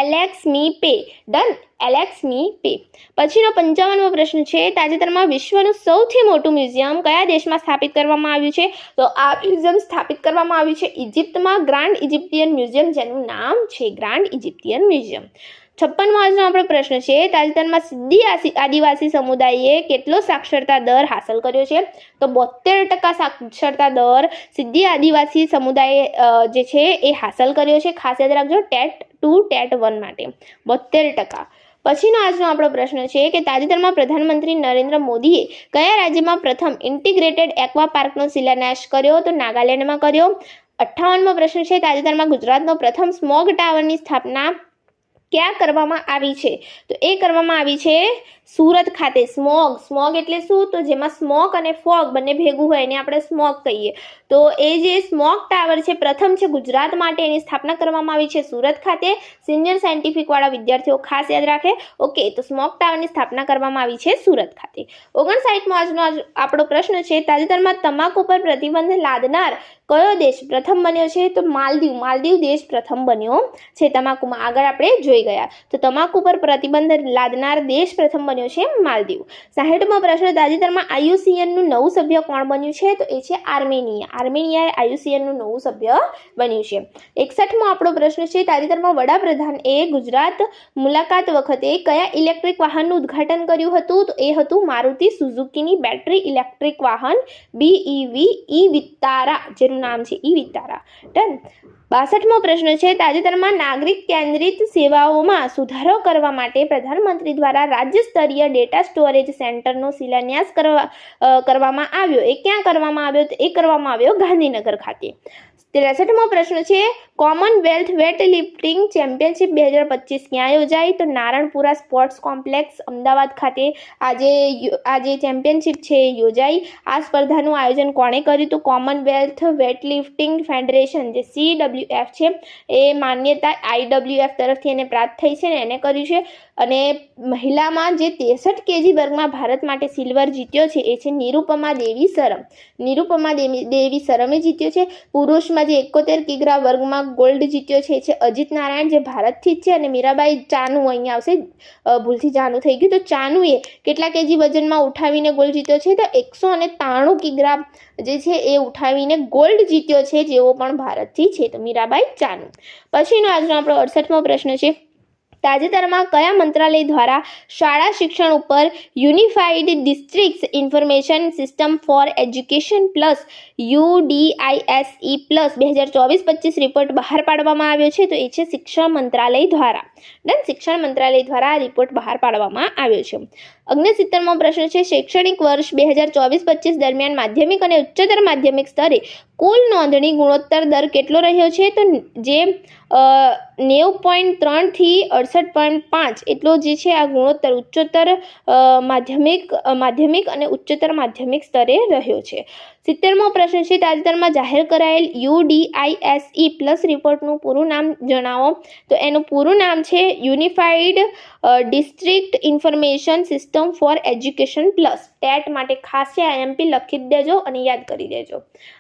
એલેક્સમી પે. ડન, એલેક્સમી પે. પછીનો 55મો પ્રશ્ન છે, તાજેતરમાં વિશ્વનું સૌથી મોટું મ્યુઝિયમ કયા દેશમાં સ્થાપિત કરવામાં આવ્યું છે? તો આ મ્યુઝિયમ સ્થાપિત કરવામાં આવ્યું છે ઇજિપ્તમાં, ગ્રાન્ડ ઇજિપ્તિયન મ્યુઝિયમ, જેનું નામ છે ગ્રાન્ડ ઇજિપ્તિયન મ્યુઝિયમ. 56મો આજનો આપણો પ્રશ્ન છે, તાજેતરમાં સિદ્ધી આદિવાસી સમુદાયે કેટલો સાક્ષરતા દર હાંસલ કર્યો છે? તો 72% સાક્ષરતા દર સિદ્ધી આદિવાસી સમુદાયે જે છે એ હાંસલ કર્યો છે. ખાસ યાદ રાખજો ટેટ 2 ટેટ 1 માટે 72%. પછીનો આજનો આપણો પ્રશ્ન છે કે તાજેતરમાં પ્રધાનમંત્રી નરેન્દ્ર મોદીએ કયા રાજ્યમાં પ્રથમ ઇન્ટિગ્રેટેડ એક્વા પાર્કનો શિલાન્યાસ કર્યો? તો નાગાલેન્ડમાં કર્યો. 58મો પ્રશ્ન છે, તાજેતરમાં ગુજરાતનો પ્રથમ સ્મોગ ટાવરની સ્થાપના ક્યાં કરવામાં આવી છે? તો એ કરવામાં આવી છે સુરત ખાતે. સ્મોગ એટલે શું? તો જેમાં સ્મોક અને ફોગ બંને ભેગું હોય એને આપણે સ્મોગ કહીએ. તો એ જે સ્મોક ટાવર છે પ્રથમ છે ગુજરાત માટે, એની સ્થાપના કરવામાં આવી છે સુરત ખાતે. સિનિયર સાયન્ટિફિક વાળા વિદ્યાર્થીઓ ખાસ યાદ રાખે. ઓકે, તો સ્મોક ટાવરની સ્થાપના કરવામાં આવી છે સુરત ખાતે. 59મો આજનો આપણો પ્રશ્ન છે, તાજેતરમાં તમાકુ પર પ્રતિબંધ લાદનાર કયો દેશ પ્રથમ બન્યો છે? તો માલદીવ દેશ પ્રથમ બન્યો છે તમાકુમાં. આગળ આપણે જોઈ ગયા. તો તમાકુ પર પ્રતિબંધ લાદનાર દેશ પ્રથમ બન્યો છે માલદીવ. 60મો પ્રશ્ન, તાજેતરમાં IUCN નું નવું સભ્ય કોણ બન્યું છે? તો એ છે આર્મેનિયા IUCN નું નવું સભ્ય બન્યું છે. 61મો આપણો પ્રશ્ન છે, તાજેતરમાં વડાપ્રધાન એ ગુજરાત મુલાકાત વખતે કયા ઇલેક્ટ્રિક વાહનનું ઉદ્ઘાટન કર્યું હતું? તો એ હતું મારુતિ સુઝુકીની બેટરી ઇલેક્ટ્રિક વાહન BEV ઈ-વિસ્તારા, જેનું નામ છે ઈ-વિસ્તારા. ડન. 62મો પ્રશ્ન છે, તાજેતરમાં નાગરિક કેન્દ્રિત સેવાઓમાં સુધારો કરવા માટે પ્રધાનમંત્રી દ્વારા રાજ્ય સ્તરીય ડેટા સ્ટોરેજ સેન્ટરનો શિલાન્યાસ કરવામાં આવ્યો. એ ક્યાં કરવામાં આવ્યો? તો એ કરવામાં આવ્યો ગાંધીનગર ખાતે. 63મો પ્રશ્ન છે, કોમનવેલ્થ વેટ લિફ્ટિંગ ચેમ્પિયનશિપ 2025 ક્યાં યોજાઈ? તો નારણપુરા સ્પોર્ટ્સ કોમ્પ્લેક્સ અમદાવાદ ખાતે આજે ચેમ્પિયનશિપ છે યોજાઈ. આ સ્પર્ધાનું આયોજન કોણે કર્યું? તો કોમનવેલ્થ વેટ લિફ્ટિંગ ફેડરેશન જે CWF છે એ માન્યતા IWF તરફથી એને પ્રાપ્ત થઈ છે ને એને કર્યું છે. અને મહિલામાં જે 63 kg વર્ગમાં ભારત માટે સિલ્વર જીત્યો છે એ છે નિરુપમા દેવી સરમે જીત્યો છે. પુરુષમાં જે 71 કિગ્રા વર્ગમાં ગોલ્ડ જીત્યો છે એ છે અજીત નારાયણ, જે ભારતથી જ છે. અને મીરાબાઈ ચાનુ અહીંયા આવશે, ભૂલથી ચાનુ થઈ ગયું. તો ચાનુએ કેટલા કેજી વજનમાં ઉઠાવીને ગોલ્ડ જીત્યો છે? તો 193 કિગ્રા જે છે એ ઉઠાવીને ગોલ્ડ જીત્યો છે, જેઓ પણ ભારતથી છે. તો મીરાબાઈ ચાનુ. પછીનો આજનો આપણો 68મો પ્રશ્ન છે, તાજેતરમાં કયા મંત્રાલય દ્વારા શાળા શિક્ષણ ઉપર unified district information system for education plus UDISE plus 2024-25 report બહાર પાડવામાં આવ્યો છે? તો એ છે શિક્ષણ મંત્રાલય દ્વારા. ડન, શિક્ષણ મંત્રાલય દ્વારા આ રિપોર્ટ બહાર પાડવામાં આવ્યો છે. 69મો પ્રશ્ન છે, શૈક્ષણિક વર્ષ 2024-25 દરમિયાન માધ્યમિક અને ઉચ્ચતર માધ્યમિક સ્તરે કુલ નોંધણી ગુણોત્તર દર કેટલો રહ્યો છે? તો જે 90.3 થી 68.5 એટલો જે છે આ ગુણોત્તર ઉચ્ચતર માધ્યમિક અને ઉચ્ચતર માધ્યમિક સ્તરે રહ્યો છે. 70મો પ્રશ્ન છે, તાજેતરમાં જાહેર કરાયેલ UDISE પ્લસ રિપોર્ટનું પૂરું નામ જણાવો. તો એનું પૂરું નામ છે unified district information system for education plus. TET માટે ખાસ છે, IMP લખી દેજો અને યાદ કરી દેજો.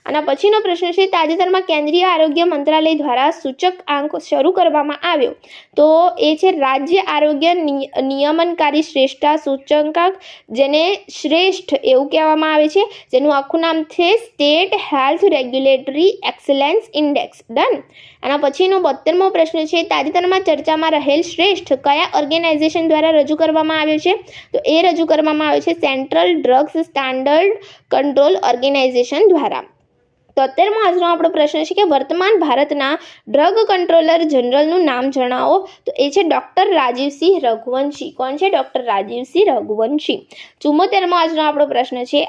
આના પછીનો પ્રશ્ન છે, તાજેતરમાં કેન્દ્રીય આરોગ્ય મંત્રાલય દ્વારા સૂચક આંક શરૂ કરવામાં આવ્યો. તો એ છે રાજ્ય આરોગ્ય નિયમનકારી શ્રેષ્ઠતા સૂચકાંક, જેને શ્રેષ્ઠ એવું કહેવામાં આવે છે, જેનું આખું નામ છે state health regulatory excellence index. Done. આના પછીનો 72મો પ્રશ્ન છે, તાજેતરમાં ચર્ચામાં રહેલ શ્રેષ્ઠ કયા ઓર્ગેનાઇઝેશન દ્વારા રજૂ કરવામાં આવ્યો છે? તો એ રજૂ કરવામાં આવ્યો છે Central Drugs Standard Control Organisation દ્વારા. 73મો આજનો આપણો પ્રશ્ન છે કે વર્તમાન ભારતના ડ્રગ કંટ્રોલર જનરલનું નામ જણાવો. તો એ છે ડૉક્ટર રાજીવસિંહ રઘુવંશી. કોણ છે? ડૉક્ટર રાજીવસિંહ રઘુવંશી. 74મો આજનો આપણો પ્રશ્ન છે,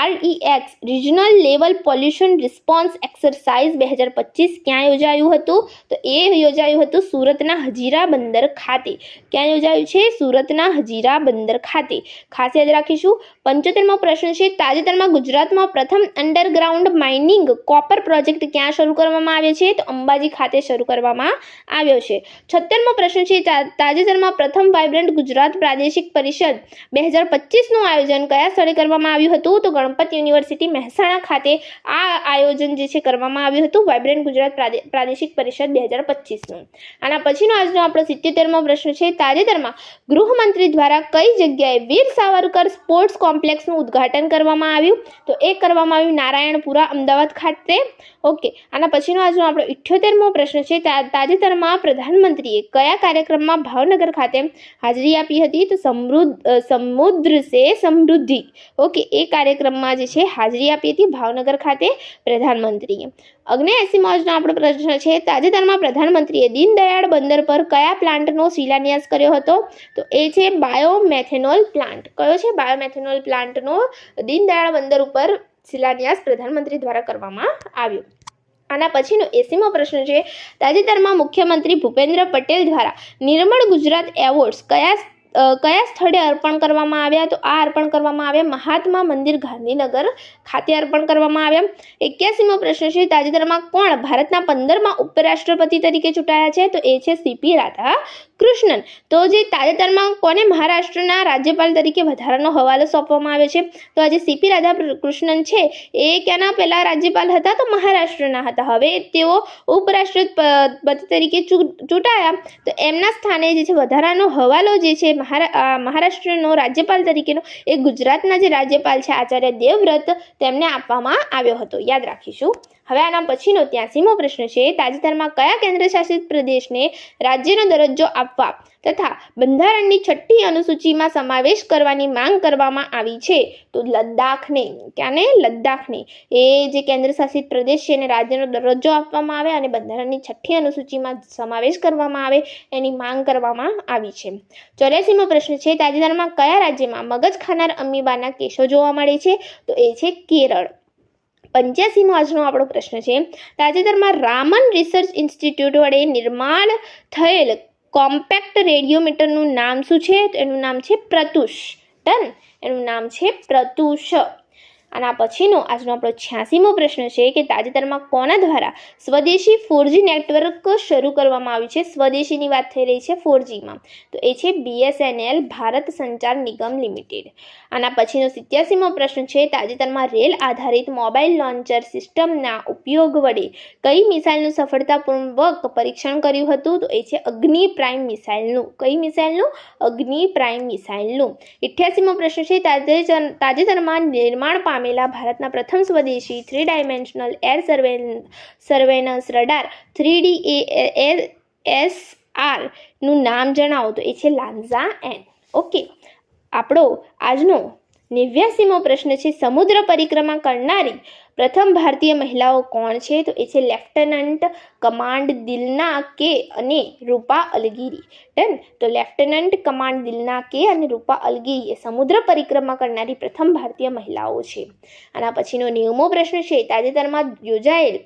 REX regional level pollution response exercise 2025 ક્યાં યોજાયું હતું? તો એ યોજાયું હતું સુરતના હજીરા બંદર ખાતે. ક્યાં યોજાયું છે? સુરતના હજીરા બંદર ખાતે. ખાસ યાદ રાખીશું. 75મો પ્રશ્ન છે, તાજેતરમાં ગુજરાતમાં પ્રથમ અંડરગ્રાઉન્ડ માઇનિંગ કોપર પ્રોજેક્ટ ક્યાં શરૂ કરવામાં આવ્યો છે? તો અંબાજી ખાતે શરૂ કરવામાં આવ્યો છે. 76મો પ્રશ્ન છે, તાજેતરમાં પ્રથમ વાઇબ્રન્ટ ગુજરાત પ્રાદેશિક પરિષદ 2025નું આયોજન કયા સ્થળે કરવામાં આવ્યું હતું? તો ગણપત યુનિવર્સિટી મહેસાણા ખાતે આ આયોજન જે છે કરવામાં આવ્યું હતું, વાઇબ્રન્ટ ગુજરાત પ્રાદેશિક પરિષદ 2025નું. આના પછીનો આજનો આપણો 77મો પ્રશ્ન છે, તાજેતરમાં ગૃહમંત્રી દ્વારા કઈ જગ્યાએ વીર સાવરકર સ્પોર્ટ્સ કોમ્પ્લેક્સનું ઉદ્ઘાટન કરવામાં આવ્યું? તો એ કરવામાં આવ્યું નારાયણપુરા અમદાવાદ ખાતે. ઓકે. આના પછીનો આજનો આપણો 78મો પ્રશ્ન છે, તાજેતરમાં પ્રધાનમંત્રીએ કયા કાર્યક્રમમાં ભાવનગર ખાતે હાજરી આપી હતી? તો સમુદ્ર સે સમૃદ્ધિ. ઓકે, એ કાર્યક્રમમાં જે છે હાજરી આપી હતી ભાવનગર ખાતે પ્રધાનમંત્રીએ. 79મો આજનો આપણો પ્રશ્ન છે, તાજેતરમાં પ્રધાનમંત્રીએ દીનદયાળ બંદર પર કયા પ્લાન્ટનો શિલાન્યાસ કર્યો હતો? તો એ છે બાયોમેથેનોલ પ્લાન્ટ. કયો છે? બાયોમેથેનોલ પ્લાન્ટનો દીનદયાળ બંદર ઉપર શિલાન્યાસ પ્રધાનમંત્રી દ્વારા કરવામાં આવ્યો. આના પછીનો 80મો પ્રશ્ન છે, તાજેતરમાં મુખ્યમંત્રી ભૂપેન્દ્ર પટેલ દ્વારા નિર્મળ ગુજરાત એવોર્ડ્સ કયા સ્થળે અર્પણ કરવામાં આવ્યા? તો આ અર્પણ કરવામાં આવ્યા મહાત્મા મંદિર ગાંધીનગર ખાતે અર્પણ કરવામાં આવ્યા. 81મો પ્રશ્ન છે, તાજેતરમાં કોણ ભારતના 15મા ઉપરાષ્ટ્રપતિ તરીકે ચૂંટાયા છે? તો એ છે CP રાધાકૃષ્ણન. તો જે તાજેતરમાં કોને મહારાષ્ટ્રના રાજ્યપાલ તરીકે વધારાનો હવાલો સોંપવામાં આવ્યો છે? તો આજે CP રાધાકૃષ્ણન છે એ ક્યાંના પહેલા રાજ્યપાલ હતા? તો મહારાષ્ટ્રના હતા. હવે તેઓ ઉપરાષ્ટ્રપતિ તરીકે ચૂંટાયા, તો એમના સ્થાને જે છે વધારાનો હવાલો જે છે મહારાષ્ટ્રનો રાજ્યપાલ તરીકેનો એ ગુજરાતના જે રાજ્યપાલ છે આચાર્ય દેવવ્રત તેમને આપવામાં આવ્યો હતો. યાદ રાખીશું. હવે આના પછીનો 83મો પ્રશ્ન છે, તાજેતરમાં કયા કેન્દ્રશાસિત પ્રદેશને રાજ્યનો દરજ્જો આપવા તથા બંધારણની 6ઠ્ઠી અનુસૂચિમાં સમાવેશ કરવાની માંગ કરવામાં આવી છે? તો લદ્દાખને. ક્યાંને? લદ્દાખને. એ જે કેન્દ્રશાસિત પ્રદેશ છે એને રાજ્યનો દરજ્જો આપવામાં આવે અને બંધારણની 6ઠ્ઠી અનુસૂચિમાં સમાવેશ કરવામાં આવે એની માંગ કરવામાં આવી છે. 84મો પ્રશ્ન છે, તાજેતરમાં કયા રાજ્યમાં મગજ ખાનાર અમીબાના કેસો જોવા મળે છે? તો એ છે કેરળ. 85મો આજનો આપણો પ્રશ્ન છે, તાજેતરમાં રામન રિસર્ચ ઇન્સ્ટિટ્યૂટ વડે નિર્માણ થયેલ કોમ્પેક્ટ રેડિયોમીટરનું નામ શું છે? તો એનું નામ છે પ્રતુષ. ડન. એનું નામ છે પ્રતુષ. આના પછીનો આજનો આપણો 86મો પ્રશ્ન છે કે તાજેતરમાં કોના દ્વારા સ્વદેશી 4G નેટવર્ક શરૂ કરવામાં આવ્યું છે? સ્વદેશીની વાત થઈ રહી છે 4Gમાં. તો એ છે BSNL ભારત સંચાર નિગમ લિમિટેડ. આના પછીનો 87મો પ્રશ્ન છે, તાજેતરમાં રેલ આધારિત મોબાઈલ લોન્ચર સિસ્ટમના ઉપયોગ વડે કઈ મિસાઇલનું સફળતાપૂર્વક પરીક્ષણ કર્યું હતું? તો એ છે અગ્નિ પ્રાઇમ મિસાઇલનું. કઈ મિસાઇલનું? અગ્નિ પ્રાઇમ મિસાઇલનું. 88મો પ્રશ્ન છે, તાજેતરમાં નિર્માણ પામેલા ભારતના પ્રથમ સ્વદેશી 3 dimensional air surveillance radar 3DASRS આરનું નામ જણાવો, તો એ છે લાન્ઝા એન. ઓકે, આપણો આજનો 89મો પ્રશ્ન છે, સમુદ્ર પરિક્રમા કરનારી પ્રથમ ભારતીય મહિલાઓ કોણ છે? તો એ છે લેફ્ટનન્ટ કમાન્ડ દિલના કે અને રૂપા અલગીરી. ડન. તો લેફ્ટનન્ટ કમાન્ડ દિલના કે અને રૂપા અલગીરી એ સમુદ્ર પરિક્રમા કરનારી પ્રથમ ભારતીય મહિલાઓ છે. આના પછીનો 90મો પ્રશ્ન છે, તાજેતરમાં યોજાયેલ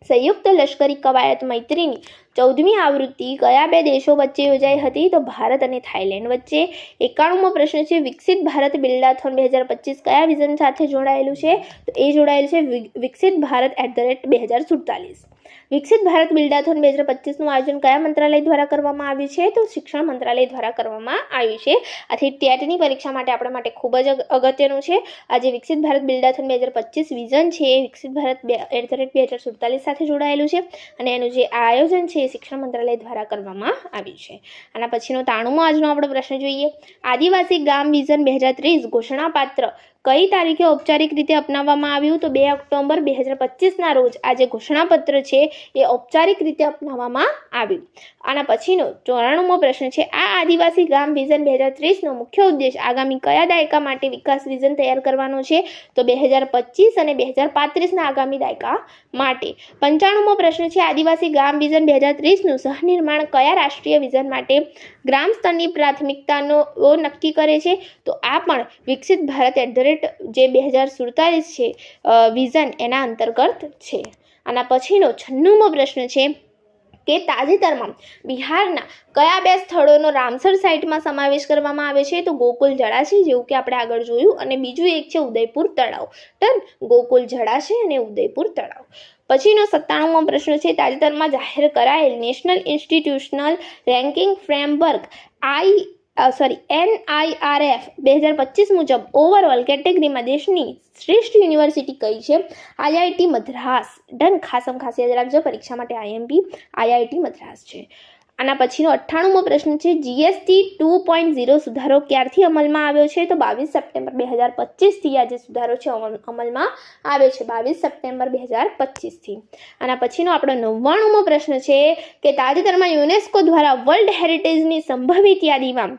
સંયુક્ત લશ્કરી કવાયત મૈત્રીની 14મી આવૃત્તિ કયા બે દેશો વચ્ચે યોજાઈ હતી? તો ભારત અને થાઇલેન્ડ વચ્ચે. 91મો પ્રશ્ન છે, વિકસિત ભારત બિલ્ડાથોન 2025 કયા વિઝન સાથે જોડાયેલું છે? તો એ જોડાયેલું છે વિકસિત ભારત @2047. વિકસિત ભારત બિલ્ડાથોન 2025નું આયોજન કયા મંત્રાલય દ્વારા કરવામાં આવ્યું છે? તો શિક્ષણ મંત્રાલય દ્વારા કરવામાં આવ્યું છે. આથી ટેટની પરીક્ષા માટે આપણા માટે ખૂબ જ અગત્યનું છે. આ જે વિકસિત ભારત બિલ્ડાથોન 2025 વિઝન છે એ વિકસિત ભારત @2047 સાથે જોડાયેલું છે અને એનું જે આયોજન છે એ શિક્ષણ મંત્રાલય દ્વારા કરવામાં આવ્યું છે. આના પછીનો 93મો આજનો આપણો પ્રશ્ન જોઈએ. આદિવાસી ગામ વિઝન 2030 ઘોષણાપત્ર કઈ તારીખે ઔપચારિક રીતે અપનાવવામાં આવ્યું? તો 2 ઓક્ટોબર 2025ના રોજ આ જે ઘોષણાપત્ર છે એ ઔપચારિક રીતે અપનાવવામાં આવ્યું. આના પછીનો 94મો પ્રશ્ન છે, આ આદિવાસી ગામ વિઝન 2030નો મુખ્ય ઉદ્દેશ આગામી કયા દાયકા માટે વિકાસ વિઝન તૈયાર કરવાનો છે? તો 2025 અને 2035ના આગામી દાયકા માટે. 95મો પ્રશ્ન છે, આદિવાસી ગામ વિઝન 2030નું સહનિર્માણ કયા રાષ્ટ્રીય વિઝન માટે ગ્રામ સ્તરની પ્રાથમિકતાનો નક્કી કરે છે? તો આ પણ વિકસિત ભારત જે 2047 છે વિઝન એના અંતર્ગત છે. આના પછીનો 96મો પ્રશ્ન છે કે તાજેતરમાં બિહારના કયા બે સ્થળોનો રામસર સાઇટમાં સમાવેશ કરવામાં આવે છે? તો ગોકુલ જળાશય, જેવું કે આપણે આગળ જોયું, અને બીજું એક છે ઉદયપુર તળાવ. ડન. ગોકુલ જળાશય અને ઉદયપુર તળાવ. પછીનો 97મો પ્રશ્ન છે, તાજેતરમાં જાહેર કરાયેલ national institutional ranking framework NIRF 2025 મુજબ ઓવરઓલ કેટેગરીમાં દેશની શ્રેષ્ઠ યુનિવર્સિટી કઈ છે? IIT મદ્રાસ. ડન. ખાસ યાદ રાખજો, પરીક્ષા માટે IIT મદ્રાસ છે. આના પછીનો 98મો પ્રશ્ન છે, GST 2.0 સુધારો ક્યારથી અમલમાં આવ્યો છે? તો 22 સપ્ટેમ્બર 2025થી આ જે સુધારો છે અમલમાં આવ્યો છે, 22 સપ્ટેમ્બર 2025થી. આના પછીનો આપણો 99મો પ્રશ્ન છે કે તાજેતરમાં યુનેસ્કો દ્વારા વર્લ્ડ હેરિટેજની સંભવિત યાદીમાં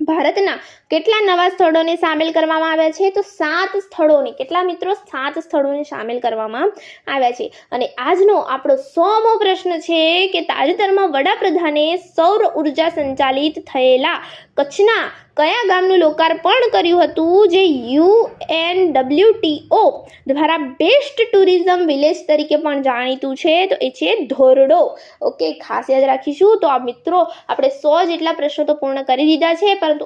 ભારતના કેટલા નવા સ્થળોને સામેલ કરવામાં આવ્યા છે? તો 7 સ્થળોને. કેટલા મિત્રો? 7 સ્થળોને સામેલ કરવામાં આવ્યા છે. અને આજનો આપણો 100મો પ્રશ્ન છે કે તાજેતરમાં વડાપ્રધાને સૌર ઉર્જા સંચાલિત થયેલા કચ્છના કયા ગામનું લોકાર્પણ કર્યું હતું જે UNWTO દ્વારા બેસ્ટ ટુરિઝમ વિલેજ તરીકે પણ જાણીતું છે? તો એ છે ધોરડો. ઓકે, ખાસ યાદ રાખીશું. તો આ મિત્રો આપણે 100 જેટલા પ્રશ્નો તો પૂર્ણ કરી દીધા છે, પરંતુ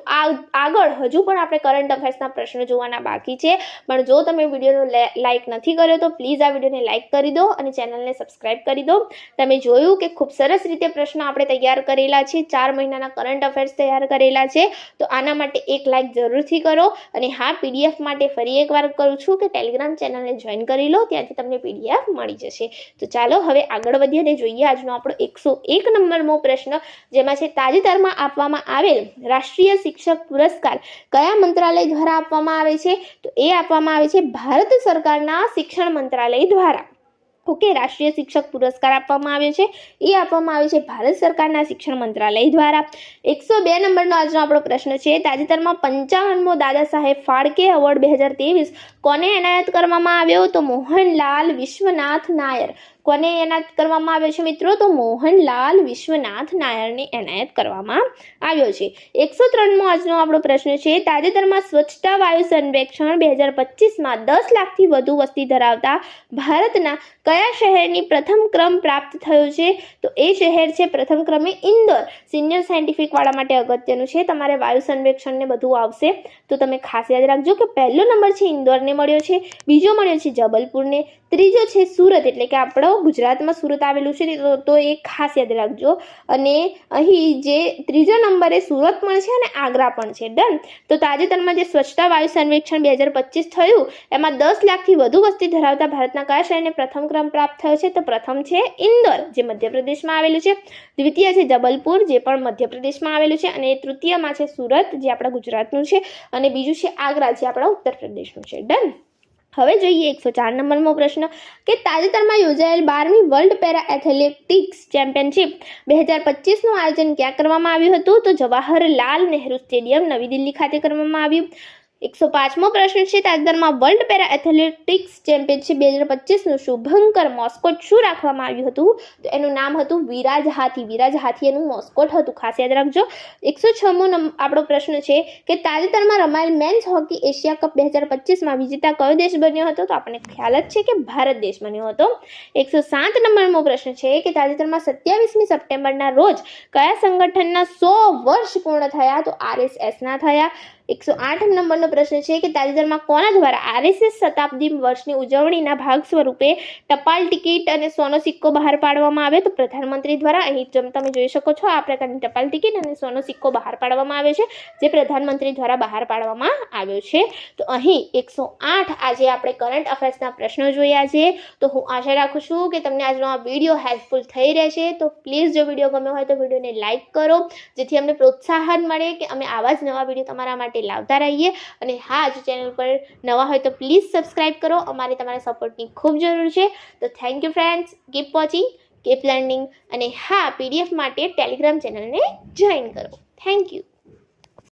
આગળ હજુ પણ આપણે કરંટ અફેર્સના પ્રશ્નો જોવાના બાકી છે. પણ જો તમે વિડીયોનો લાઇક નથી કર્યો તો પ્લીઝ આ વિડીયોને લાઇક કરી દો અને ચેનલને સબસ્ક્રાઇબ કરી દો. તમે જોયું કે ખૂબ સરસ રીતે પ્રશ્નો આપણે તૈયાર કરેલા છે, 4 મહિનાના કરંટ અફેર્સ તૈયાર કરેલા છે. તો આના માટે એક લાઇક જરૂરથી કરો. અને હા, PDF માટે ફરી એકવાર કરું છું કે ટેલિગ્રામ ચેનલને જોઈન કરી લો, ત્યાંથી તમને PDF મળી જશે. તો ચાલો હવે આગળ વધીએ અને જોઈએ આજનો આપણો 101 નંબરનો પ્રશ્ન, જેમાં છે તાજેતરમાં આપવામાં આવેલ રાષ્ટ્રીય શિક્ષક પુરસ્કાર કયા મંત્રાલય દ્વારા આપવામાં આવે છે? તો એ આપવામાં આવે છે ભારત સરકારના શિક્ષણ મંત્રાલય દ્વારા. ઓકે, રાષ્ટ્રીય શિક્ષક પુરસ્કાર આપવામાં આવ્યો છે, એ આપવામાં આવે છે ભારત સરકારના શિક્ષણ મંત્રાલય દ્વારા. 102 નંબરનો આજનો આપણો પ્રશ્ન છે, તાજેતરમાં 55મો દાદા સાહેબ ફાળકે એવોર્ડ 2023 કોને એનાયત કરવામાં આવ્યો? તો મોહનલાલ વિશ્વનાથ નાયર. કોને એનાયત કરવામાં આવ્યો છે મિત્રો? તો મોહનલાલ વિશ્વનાથ નાયરને એનાયત કરવામાં આવ્યો છે. 103મો આજનો આપણો પ્રશ્ન છે, તાજેતરમાં સ્વચ્છતા વાયુ સર્વેક્ષણ 2025માં 10 લાખથી વધુ વસ્તી ધરાવતા ભારતના કયા શહેરની પ્રથમ ક્રમ પ્રાપ્ત થયો છે? તો એ શહેર છે પ્રથમ ક્રમે ઇન્દોર. સિનિયર સાયન્ટિફિક વાળા માટે અગત્યનું છે, તમારે વાયુ સર્વેક્ષણને બધું આવશે તો તમે ખાસ યાદ રાખજો કે પહેલો નંબર છે ઇન્દોરને મળ્યો છે, બીજો મળ્યો છે જબલપુરને, ત્રીજો છે સુરત, એટલે કે આપણો ગુજરાતમાં સુરત આવેલું છે તો એ ખાસ યાદ રાખજો. અને અહીં જે ત્રીજો નંબરે સુરત પણ છે અને આગ્રા પણ છે. ડન. તો તાજેતરમાં જે સ્વચ્છતા વાયુ સર્વેક્ષણ 2025 થયું એમાં 10 લાખથી વધુ વસ્તી ધરાવતા ભારતના કયા શહેરને પ્રથમ ક્રમ પ્રાપ્ત થયો છે? તો પ્રથમ છે ઇન્દોર, જે મધ્યપ્રદેશમાં આવેલું છે, દ્વિતીય છે જબલપુર, જે પણ મધ્યપ્રદેશમાં આવેલું છે, અને તૃતીયમાં છે સુરત, જે આપણા ગુજરાતનું છે, અને બીજું છે આગ્રા, જે આપણા ઉત્તર પ્રદેશનું છે. ડન. હવે જોઈએ 104 નંબરનો પ્રશ્ન કે તાજેતરમાં યોજાયેલ 12મી વર્લ્ડ પેરા એથ્લેટિક્સ ચેમ્પિયનશિપ 2025નું આયોજન ક્યાં કરવામાં આવ્યું હતું? તો જવાહરલાલ નહેરુ સ્ટેડિયમ નવી દિલ્હી ખાતે કરવામાં આવ્યું. 105મો પ્રશ્ન છે તાજેતરમાં વર્લ્ડ પેરા એથ્લેટિક્સ ચેમ્પિયનશિપ 2025નું શુભંકર મોસ્કોટ શું રાખવામાં આવ્યું હતું? તો એનું નામ હતું વિરાજ હાથી. વિરાજ હાથી એનું મોસ્કોટ હતું, ખાસ યાદ રાખજો. 106મો આપણો પ્રશ્ન છે કે તાજેતરમાં રમાયેલ મેન્સ હોકી એશિયા કપ 2025માં વિજેતા કયો દેશ બન્યો હતો? તો આપણને ખ્યાલ જ છે કે ભારત દેશ બન્યો હતો. 107 નંબરનો પ્રશ્ન છે કે તાજેતરમાં 27મી સપ્ટેમ્બરના રોજ કયા સંગઠનના 100 વર્ષ પૂર્ણ થયા? તો RSSના થયા. 108 નંબરનો પ્રશ્ન છે કે તાજેતરમાં કોના દ્વારા RSS શતાબ્દી વર્ષની ઉજવણીના ભાગ સ્વરૂપે ટપાલ ટિકિટ અને સોનો સિક્કો બહાર પાડવામાં આવ્યો? તો પ્રધાનમંત્રી દ્વારા. અહીં તમે જોઈ શકો છો આ પ્રકારની ટપાલ ટિકિટ અને સોનો સિક્કો બહાર પાડવામાં આવ્યો છે, જે પ્રધાનમંત્રી દ્વારા બહાર પાડવામાં આવ્યો છે. તો અહીં 108 આજે આપણે કરંટ અફેર્સના પ્રશ્નો જોયા છે. તો હું આશા રાખું છું કે તમને આજનો આ વિડીયો હેલ્પફુલ થઈ રહેશે. તો પ્લીઝ જો વિડીયો ગમ્યો હોય તો વિડીયોને લાઇક કરો, જેથી અમને પ્રોત્સાહન મળે કે અમે આવા જ નવા વિડીયો તમારા માટે લાવતા રહીએ. અને હા, જો ચેનલ પર નવા હોય તો પ્લીઝ સબસ્ક્રાઇબ કરો. અમારે તમારા સપોર્ટની ખૂબ જરૂર છે. તો thank you friends. Keep watching, keep learning. અને હા, PDF માટે ટેલિગ્રામ ચેનલને જોઈન કરો. Thank you.